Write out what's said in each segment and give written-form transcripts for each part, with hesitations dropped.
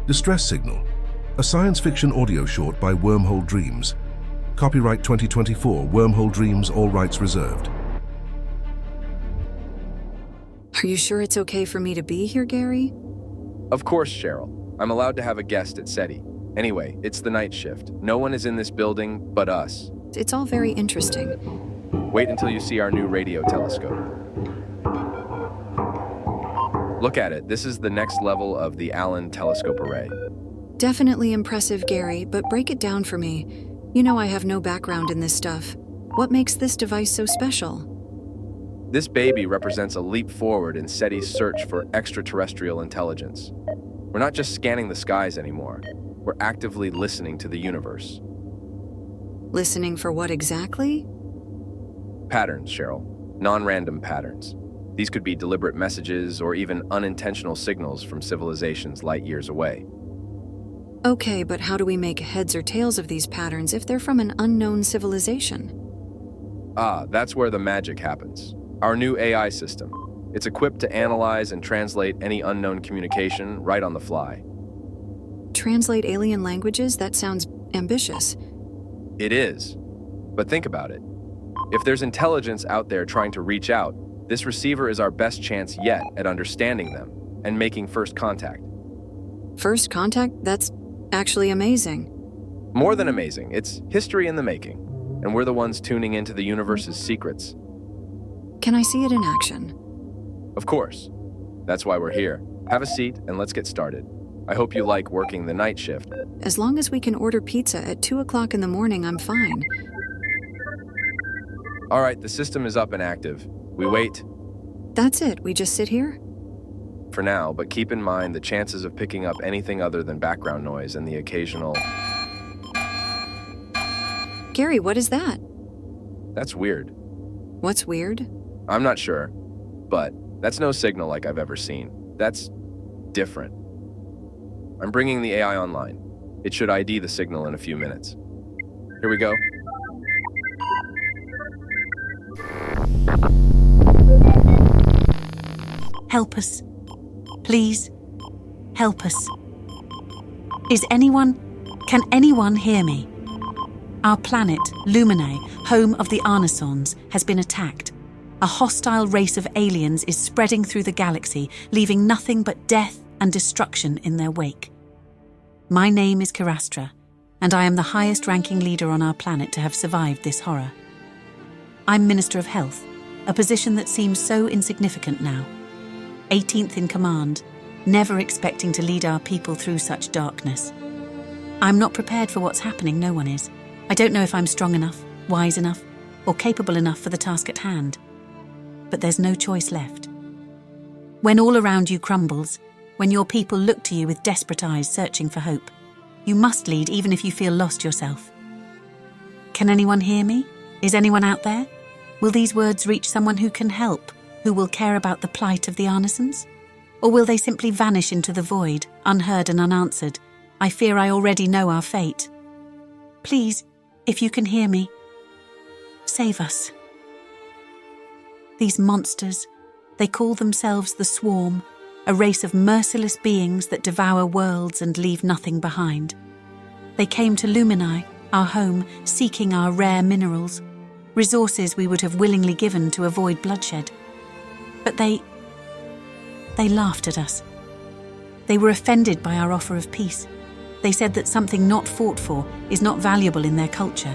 Distress Signal, a science fiction audio short by Wormhole Dreams. Copyright 2024, Wormhole Dreams, all rights reserved. Are you sure it's okay for me to be here, Gary? Of course, Cheryl. I'm allowed to have a guest at SETI. Anyway, it's the night shift. No one is in this building but us. It's all very interesting. Wait until you see our new radio telescope. Look at it. This is the next level of the Allen telescope array. Definitely impressive, Gary, but break it down for me. You know I have no background in this stuff. What makes this device so special? This baby represents a leap forward in SETI's search for extraterrestrial intelligence. We're not just scanning the skies anymore. We're actively listening to the universe. Listening for what exactly? Patterns, Cheryl. Non-random patterns. These could be deliberate messages or even unintentional signals from civilizations light years away. Okay, but how do we make heads or tails of these patterns if they're from an unknown civilization? That's where the magic happens. Our new AI system. It's equipped to analyze and translate any unknown communication right on the fly. Translate alien languages? That sounds ambitious. It is. But think about it. If there's intelligence out there trying to reach out, this receiver is our best chance yet at understanding them and making first contact. First contact? That's actually amazing. More than amazing. It's history in the making. And we're the ones tuning into the universe's secrets. Can I see it in action? Of course. That's why we're here. Have a seat and let's get started. I hope you like working the night shift. As long as we can order pizza at 2 o'clock in the morning, I'm fine. All right, the system is up and active. We wait. That's it? We just sit here? For now, but keep in mind the chances of picking up anything other than background noise and the occasional... Gary, what is that? That's weird. What's weird? I'm not sure, but that's no signal like I've ever seen. That's different. I'm bringing the AI online. It should ID the signal in a few minutes. Here we go. Help us. Please, help us. Can anyone hear me? Our planet, Luminae, home of the Arnesons, has been attacked. A hostile race of aliens is spreading through the galaxy, leaving nothing but death and destruction in their wake. My name is Karastra, and I am the highest-ranking leader on our planet to have survived this horror. I'm Minister of Health, a position that seems so insignificant now. 18th in command, never expecting to lead our people through such darkness. I'm not prepared for what's happening, no one is. I don't know if I'm strong enough, wise enough, or capable enough for the task at hand. But there's no choice left. When all around you crumbles, when your people look to you with desperate eyes searching for hope, you must lead even if you feel lost yourself. Can anyone hear me? Is anyone out there? Will these words reach someone who can help, who will care about the plight of the Arnesons? Or will they simply vanish into the void, unheard and unanswered? I fear I already know our fate. Please, if you can hear me, save us. These monsters, they call themselves the Swarm, a race of merciless beings that devour worlds and leave nothing behind. They came to Luminae, our home, seeking our rare minerals, resources we would have willingly given to avoid bloodshed. But they laughed at us. They were offended by our offer of peace. They said that something not fought for is not valuable in their culture.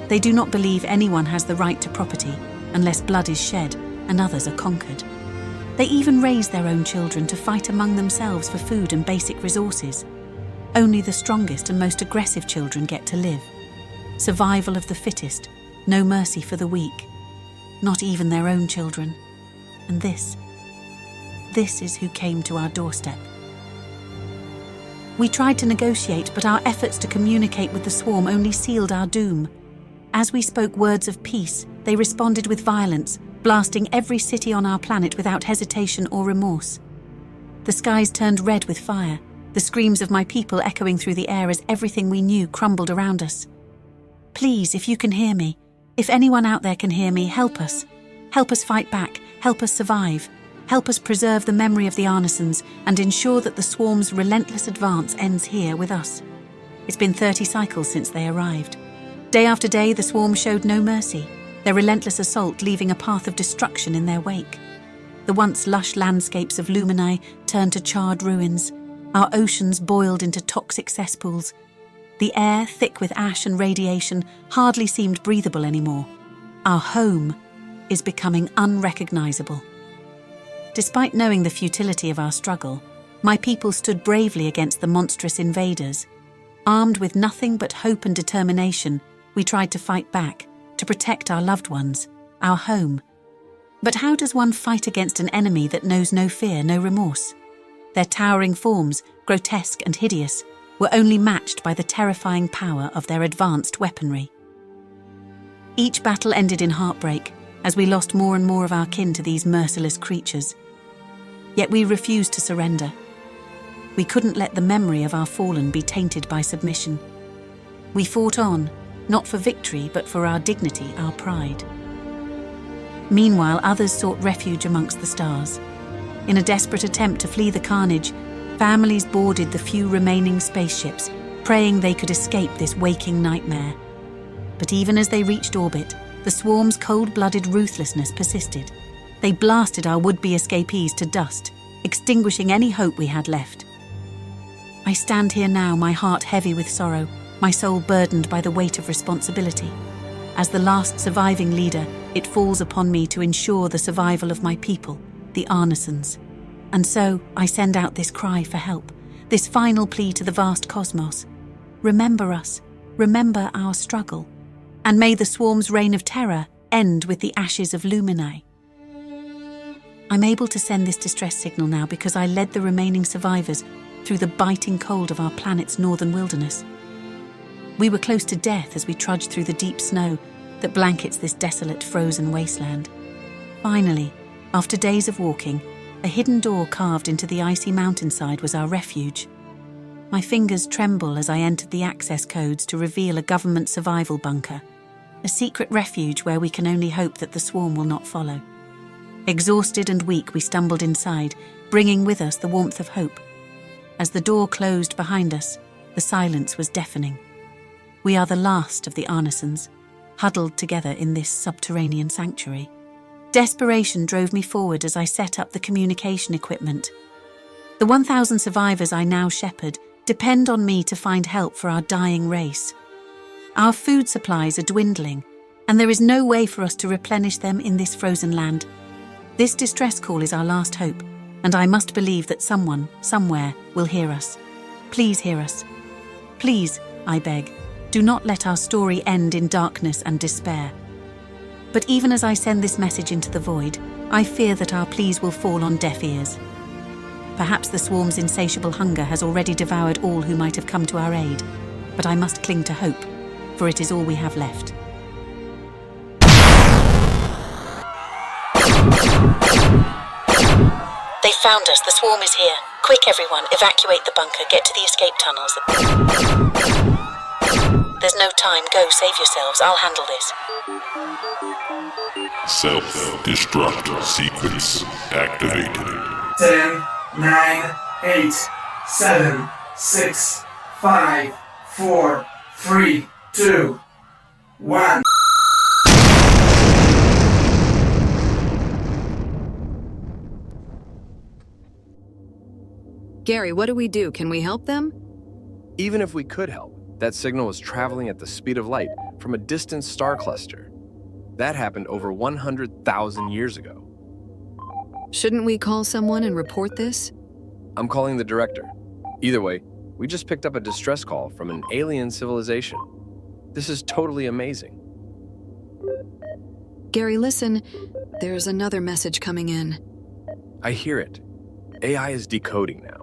They do not believe anyone has the right to property unless blood is shed and others are conquered. They even raise their own children to fight among themselves for food and basic resources. Only the strongest and most aggressive children get to live. Survival of the fittest, no mercy for the weak. Not even their own children. And this is who came to our doorstep. We tried to negotiate, but our efforts to communicate with the Swarm only sealed our doom. As we spoke words of peace, they responded with violence, blasting every city on our planet without hesitation or remorse. The skies turned red with fire, the screams of my people echoing through the air as everything we knew crumbled around us. Please, if you can hear me, if anyone out there can hear me, help us. Help us fight back, help us survive. Help us preserve the memory of the Arnesons and ensure that the swarm's relentless advance ends here with us. It's been 30 cycles since they arrived. Day after day, the swarm showed no mercy, their relentless assault leaving a path of destruction in their wake. The once lush landscapes of Luminae turned to charred ruins. Our oceans boiled into toxic cesspools. The air, thick with ash and radiation, hardly seemed breathable anymore. Our home is becoming unrecognizable. Despite knowing the futility of our struggle, my people stood bravely against the monstrous invaders. Armed with nothing but hope and determination, we tried to fight back, to protect our loved ones, our home. But how does one fight against an enemy that knows no fear, no remorse? Their towering forms, grotesque and hideous, were only matched by the terrifying power of their advanced weaponry. Each battle ended in heartbreak, as we lost more and more of our kin to these merciless creatures. Yet we refused to surrender. We couldn't let the memory of our fallen be tainted by submission. We fought on, not for victory, but for our dignity, our pride. Meanwhile, others sought refuge amongst the stars. In a desperate attempt to flee the carnage, families boarded the few remaining spaceships, praying they could escape this waking nightmare. But even as they reached orbit, the swarm's cold-blooded ruthlessness persisted. They blasted our would-be escapees to dust, extinguishing any hope we had left. I stand here now, my heart heavy with sorrow, my soul burdened by the weight of responsibility. As the last surviving leader, it falls upon me to ensure the survival of my people, the Arnesons. And so I send out this cry for help, this final plea to the vast cosmos. Remember us, remember our struggle, and may the swarm's reign of terror end with the ashes of Luminae. I'm able to send this distress signal now because I led the remaining survivors through the biting cold of our planet's northern wilderness. We were close to death as we trudged through the deep snow that blankets this desolate, frozen wasteland. Finally, after days of walking, a hidden door carved into the icy mountainside was our refuge. My fingers tremble as I entered the access codes to reveal a government survival bunker, a secret refuge where we can only hope that the swarm will not follow. Exhausted and weak, we stumbled inside, bringing with us the warmth of hope. As the door closed behind us, the silence was deafening. We are the last of the Arnesons, huddled together in this subterranean sanctuary. Desperation drove me forward as I set up the communication equipment. The 1,000 survivors I now shepherd depend on me to find help for our dying race. Our food supplies are dwindling, and there is no way for us to replenish them in this frozen land. This distress call is our last hope, and I must believe that someone, somewhere, will hear us. Please hear us. Please, I beg, do not let our story end in darkness and despair. But even as I send this message into the void, I fear that our pleas will fall on deaf ears. Perhaps the swarm's insatiable hunger has already devoured all who might have come to our aid, but I must cling to hope, for it is all we have left. They found us. The swarm is here. Quick, everyone. Evacuate the bunker. Get to the escape tunnels. There's no time. Go, save yourselves. I'll handle this. Self-destruct sequence activated. 10, 9, 8, 7, 6, 5, 4, 3, 2, 1. Gary, what do we do? Can we help them? Even if we could help, that signal was traveling at the speed of light from a distant star cluster. That happened over 100,000 years ago. Shouldn't we call someone and report this? I'm calling the director. Either way, we just picked up a distress call from an alien civilization. This is totally amazing. Gary, listen. There's another message coming in. I hear it. AI is decoding now.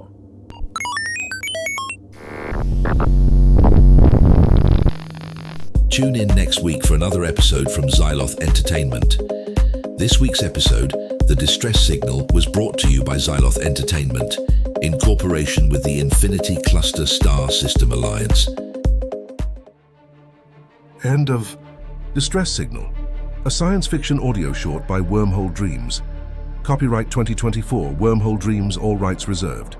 Tune in next week for another episode from Xyloth Entertainment. This week's episode, The Distress Signal, was brought to you by Xyloth Entertainment in cooperation with the Infinity Cluster Star System Alliance. End of Distress Signal, a science fiction audio short by Wormhole Dreams. Copyright 2024, Wormhole Dreams, all rights reserved.